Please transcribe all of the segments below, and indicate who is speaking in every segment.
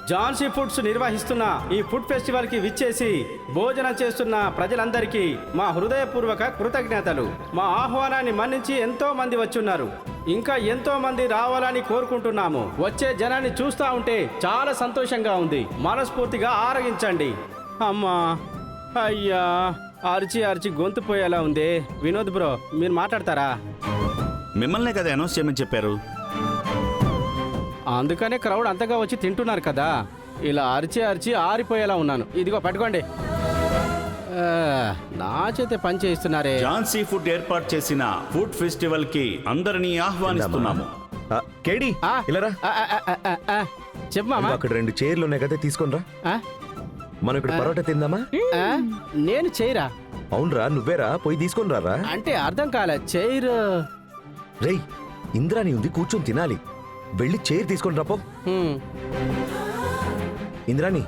Speaker 1: Jhansi foods నిర్వహిస్తున్న ఈ food festival కి విచ్చేసి భోజనం చేస్తున్న ప్రజలందరికీ మా హృదయపూర్వక కృతజ్ఞతలు. మా ఆహ్వానాన్ని మన్నించి ఎంతో మంది వచ్చున్నారు. ఇంకా ఎంతో మంది రావాలని కోరుకుంటున్నాము. వచ్చే జనాన్ని చూస్తా ఉంటే చాలా సంతోషంగా ఉంది. మనస్ఫూర్తిగా ఆరగించండి. అమ్మా, అయ్యా, అరిచి అరిచి గొంతు పోయేలా ఉంది. వినోద్ బ్రో, మీరు మాట్లాడతారా?
Speaker 2: మిమ్మల్నే కదా అనౌన్స్ చేయమని చెప్పారు.
Speaker 1: అందుకనే క్రౌడ్ అంతగా వచ్చి తింటున్నారు కదా. ఇలా అరిచి అరిచి ఆరిపోయేలా ఉన్నాను. ఇదిగో పట్టుకోండి. నా చేతే పని చేయిస్తున్నారే.
Speaker 2: జాన్సీ ఫుడ్ ఏర్పాటు చేసిన ఫుడ్ ఫెస్టివల్ కి అందరినీ ఆహ్వానిస్తున్నాము.
Speaker 3: కేడి ఇలారా.
Speaker 1: చెప్పు మామా.
Speaker 3: అక్కడ 2 చైర్లు ఉన్నాయి కదా, తీసుకొనిరా. మనం ఇక్కడ పరోటా తిందామా?
Speaker 1: నేను చైరా?
Speaker 3: అవునరా, నువ్వేరా, పోయి తీసుకొని రారా.
Speaker 1: అంటే అర్థం కాలే. చైర్
Speaker 3: రేయ్, ఇంద్రాని ఉంది, కూర్చొని తినాలి. వెళ్ళి చైర్ తీసుకొని రాపో. ఇంద్రాని,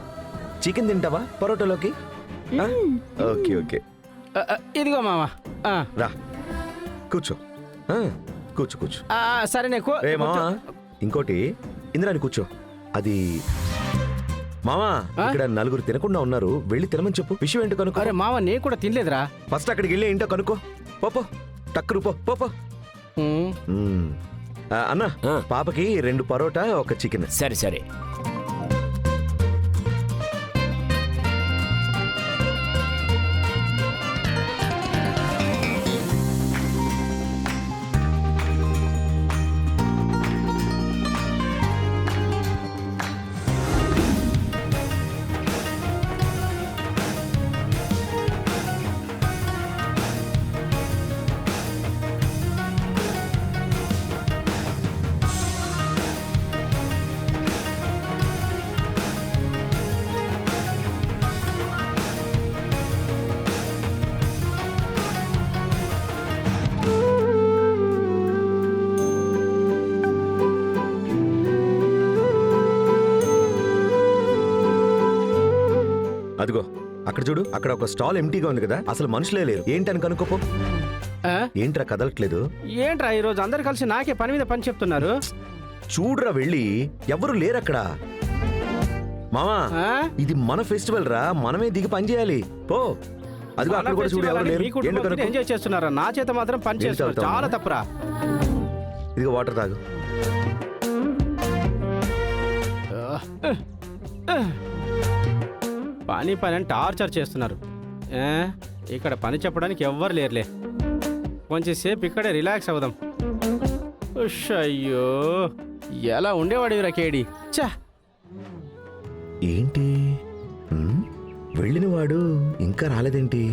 Speaker 3: చికెన్ తింటావా పరోటాలోకి? ఓకే ఓకే,
Speaker 1: ఇదిగో మామా.
Speaker 3: రా కూర్చో. కూర్చో కూర్చో.
Speaker 1: సరే
Speaker 3: రే మామా, ఇంకోటి ఇంద్రాని కూర్చో. అది మామా, ఇక్కడ 4 తినకుండా ఉన్నారు, వెళ్ళి తినమని చెప్పు. విషయం ఏంటో కనుక్కో.
Speaker 1: అరే మామ, నేను కూడా తినలేదురా.
Speaker 3: ఫస్ట్ అక్కడికి వెళ్ళి ఏంటో కనుక్కో. పోపో, టక్కురు పో. అన్న, పాపకి 2 పరోటా, 1 చికెన్.
Speaker 4: సరే సరే.
Speaker 3: అదిగో అక్కడ చూడు, అక్కడ ఒక స్టాల్ ఎంటీగా ఉంది కదా, అసలు మనుషులే లేరు. ఏంటని కనుక్కోపో. ఏంట్రా కదలట్లేదు?
Speaker 1: ఏంట్రా ఈరోజు అందరు కలిసి నాకే పని మీద పని చెప్తున్నారు?
Speaker 3: చూడురా, వెళ్ళి ఎవరు లేరు అక్కడ. మామా, ఇది మన ఫెస్టివల్ రా, మనమే దిగి పని చేయాలి. పో. అదిగో అక్కడ కూడా చూడు, ఎవరు లేరు.
Speaker 1: ఎంజాయ్ చేస్తున్నారా? నా చేత మాత్రం పని చేస్తున్నారు. చాలా తప్పురా.
Speaker 3: ఇదిగో వాటర్ తాగు.
Speaker 1: పని అని టార్చర్ చేస్తున్నారు. ఇక్కడ పని చెప్పడానికి ఎవ్వరు లేరులే. కొంచెం సేపు ఇక్కడే రిలాక్స్ అవుదాం. అయ్యో, ఎలా ఉండేవాడు కేడి. చా,
Speaker 3: ఏంటి వెళ్ళిన వాడు ఇంకా రాలేదేంటి?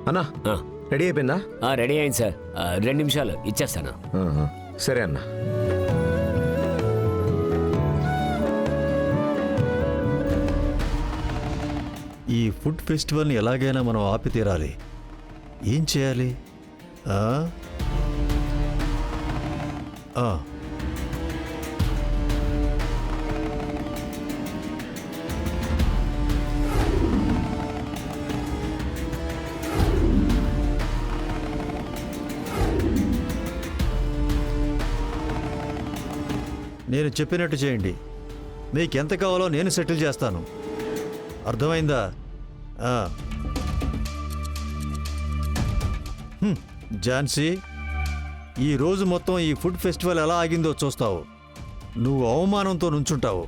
Speaker 3: అన్నా, రెడీ అయిపోయిందా?
Speaker 4: రెడీ అయింది సార్. 2 నిమిషాలు ఇచ్చేస్తాను.
Speaker 3: సరే అన్నా.
Speaker 5: ఈ ఫుడ్ ఫెస్టివల్ని ఎలాగైనా మనం ఆపి తీరాలి. ఏం చేయాలి? నేను చెప్పినట్టు చేయండి. మీకు ఎంత కావాలో నేను సెటిల్ చేస్తాను. అర్థమైందా? ఝాన్సీ, ఈ రోజు మొత్తం ఈ ఫుడ్ ఫెస్టివల్ ఎలా ఆగిందో చూస్తావు. నువ్వు అవమానంతో నుంచుంటావు.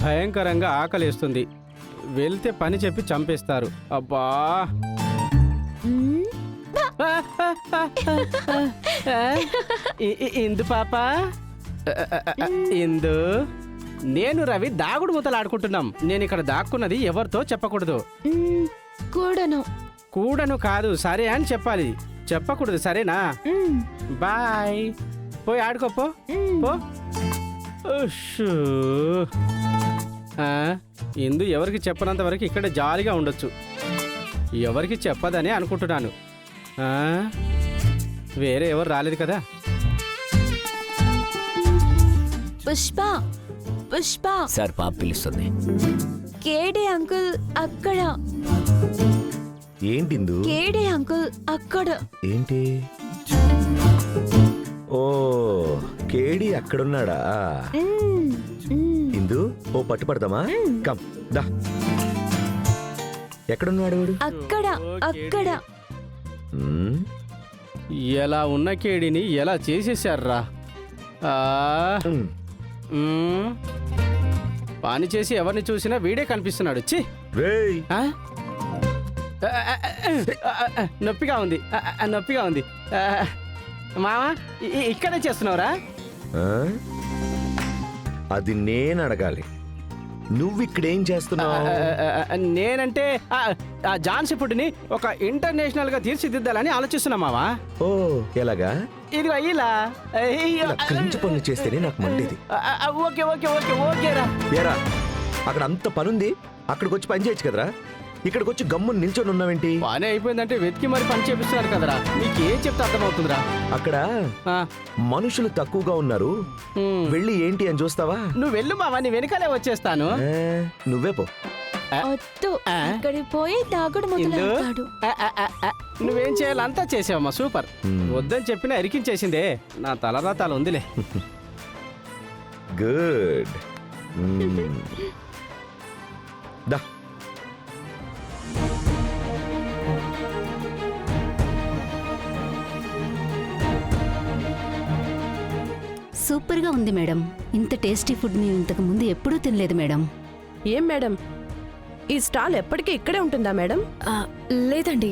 Speaker 1: భయంకరంగా ఆకలిస్తుంది. వెళ్తే పని చెప్పి చంపేస్తారు. అబ్బా, ఇందు పాప, ఇందు, నేను రవి దాగుడు మూతలు ఆడుకుంటున్నాం. నేను ఇక్కడ దాక్కున్నది ఎవరితో చెప్పకూడదు. కూడను కాదు, సరే అని చెప్పాలి. చెప్పకూడదు, సరేనా? బాయ్. పోయి ఆడుకోపో. ఇందు ఎవరికి చెప్పనంత వరకు ఇక్కడ జాలీగా ఉండొచ్చు. ఎవరికి చెప్పదని అనుకుంటున్నాను. వేరే ఎవరు రాలేదు కదా.
Speaker 6: పుష్ప, పుష్ప.
Speaker 4: సార్, పాప పిలుస్తుంది.
Speaker 6: కేడి అంకుల్ అక్కడ.
Speaker 3: ఏంటిందు
Speaker 6: కేడే అంకుల్ అక్కడ.
Speaker 3: ఏంటి ఓ కేడి అక్కడున్నాడా
Speaker 6: మ్మ్, మ్మ్.
Speaker 3: ఇందు ఓ పట్టు పడతామా కమ్ దా ఎక్కడున్నాడు వాడు
Speaker 6: అక్కడ అక్కడ.
Speaker 3: మ్మ్.
Speaker 1: ఎలా ఉన్న కేడిని ఎలా చేసేసారా
Speaker 3: మ్మ్.
Speaker 1: పని చేసి ఎవరిని చూసినా వీడే కనిపిస్తున్నాడు. ఛీ!
Speaker 3: రేయ్
Speaker 1: ఆ? నొప్పిగా ఉంది, నొప్పిగా ఉంది. మావా ఇక్కడే చేస్తున్నావురా?
Speaker 3: ఆ? అది నేను అడగాలి నువ్వు ఇక్కడేం చేస్తున్నావు
Speaker 1: నేనంటే ఆ జాన్సీ ఫుడ్ని ఒక ఇంటర్నేషనల్ గా తీర్చిదిద్దాలని ఆలోచిస్తున్నా మావా.
Speaker 3: ఓ ఎలాగా
Speaker 1: ఇదిగో ఇలా.
Speaker 3: ఇలా క్రించి పనులు చేస్తేనే నాకు మండేది
Speaker 1: ఓకే ఓకే ఓకే ఓకేరా.
Speaker 3: ఏరా అక్కడ అంత పనుంది అక్కడికి వచ్చి పని చేయొచ్చు కదరా ఇక్కడికి వచ్చి గమ్మున నిల్చొని ఉన్నావేంటి
Speaker 1: పని అయిపోయిందంటే వెతికి మరి పని చేపిస్తున్నారు కదరా. మీకు ఏం చెప్తే అర్థమవుతుందిరా?
Speaker 3: అక్కడ
Speaker 1: ఆ,
Speaker 3: మనుషులు తక్కువగా ఉన్నారు
Speaker 1: ఉమ్.
Speaker 3: వెళ్ళి ఏంటి అని చూస్తావా
Speaker 1: నువ్వు వెళ్ళు మావా, నీ వెనకాలే వచ్చేస్తాను.
Speaker 3: ఏ, నువ్వే పో
Speaker 6: వద్దు,
Speaker 1: ఆ?
Speaker 6: అక్కడికి పోయి తాగుడు మొదలెడతాడు.
Speaker 1: నువ్వేం చేయాలి అంతా చేసావమ్మా, సూపర్. వద్దని చెప్పినా ఎరికించేసిందే. నా తల ఉందిలే.
Speaker 3: గుడ్ దా
Speaker 7: సూపర్ గా ఉంది మేడం. ఇంత టేస్టీ ఫుడ్ మేము ఇంతకు ముందు ఎప్పుడూ తినలేదు మేడం.
Speaker 8: ఏం మేడం ఈ స్టాల్ ఎప్పటికీ ఇక్కడే ఉంటుందా మేడం?
Speaker 6: లేదండి,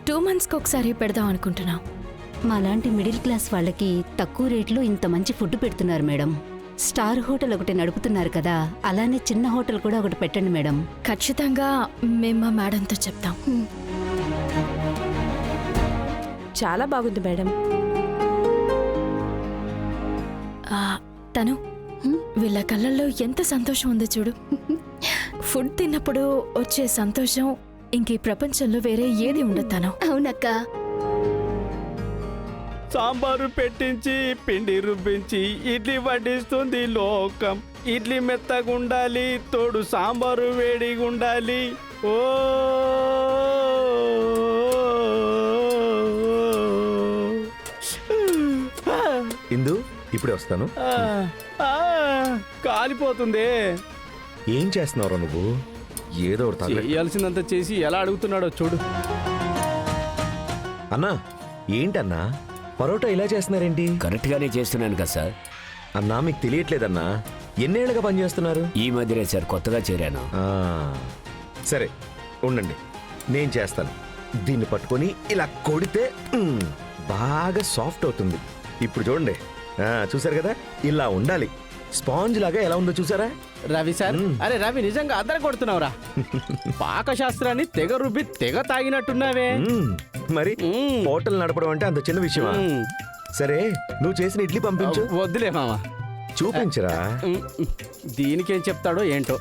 Speaker 6: 2 monthsకి ఒకసారి పెడదాం అనుకుంటున్నాం.
Speaker 7: మాలాంటి మిడిల్ క్లాస్ వాళ్ళకి తక్కువ రేట్లో ఇంత మంచి ఫుడ్ పెడుతున్నారు మేడం. స్టార్ హోటల్ ఒకటి నడుపుతున్నారు కదా, అలానే చిన్న హోటల్ కూడా ఒకటి పెట్టండి మేడం.
Speaker 6: ఖచ్చితంగా మేము మా మేడంతో చెప్తాం.
Speaker 8: చాలా బాగుంది మేడం.
Speaker 6: తను వీళ్ళ కళ్ళల్లో ఎంత సంతోషం ఉందో చూడు. ఫుడ్ తిన్నప్పుడు వచ్చే సంతోషం ఇంక ఈ ప్రపంచంలో వేరే ఏది ఉండదు. తను
Speaker 7: అవునక్క.
Speaker 1: సాంబారు పెట్టించి పిండి రుబ్బించి ఇడ్లీ వడ్డిస్తుంది లోకం. ఇడ్లీ మెత్తగుండాలి, తోడు సాంబారు వేడిగుండాలి. ఓ
Speaker 3: ఇందు ఇప్పుడే వస్తాను
Speaker 1: ఆ, ఆ, కాలిపోతుంది.
Speaker 3: ఏం చేస్తున్నావురా నువ్వు ఏదో ఒకటి తాగలే.
Speaker 1: చేయాల్సిందంతా చేసి ఎలా అడుగుతున్నాడో చూడు.
Speaker 3: అన్నా ఏంటన్నా పరోటా ఇలా చేస్తున్నారేంటి
Speaker 4: కరెక్ట్ గానే చేస్తున్నాను కదా సార్.
Speaker 3: అన్నా మీకు తెలియట్లేదన్నా ఎన్నేళ్లుగా పనిచేస్తున్నారు
Speaker 4: ఈ మధ్యనే సార్ కొత్తగా చేరాను.
Speaker 3: ఆ, సరే ఉండండి నేను చేస్తాను. దీన్ని పట్టుకొని ఇలా కొడితే బాగా సాఫ్ట్ అవుతుంది. ఇప్పుడు చూడండి చూసారు కదా ఇలా ఉండాలి. స్పాంజ్ లాగా ఎలా ఉందో చూసారా?
Speaker 1: రవి సార్, అరే రవి నిజంగా అద్దర కొడుతున్నావురా. పాకశాస్త్రాన్ని తెగ రుబ్బి తెగ తాగినట్టున్నావే.
Speaker 3: మరి హోటల్ నడపడం అంటే అంత చిన్న విషయమా? సరే నువ్వు చేసిన ఇడ్లీ పంపించు.
Speaker 1: వద్దులే మామ,
Speaker 3: చూపించరా?
Speaker 1: దీనికేం చెప్తాడో ఏంటో.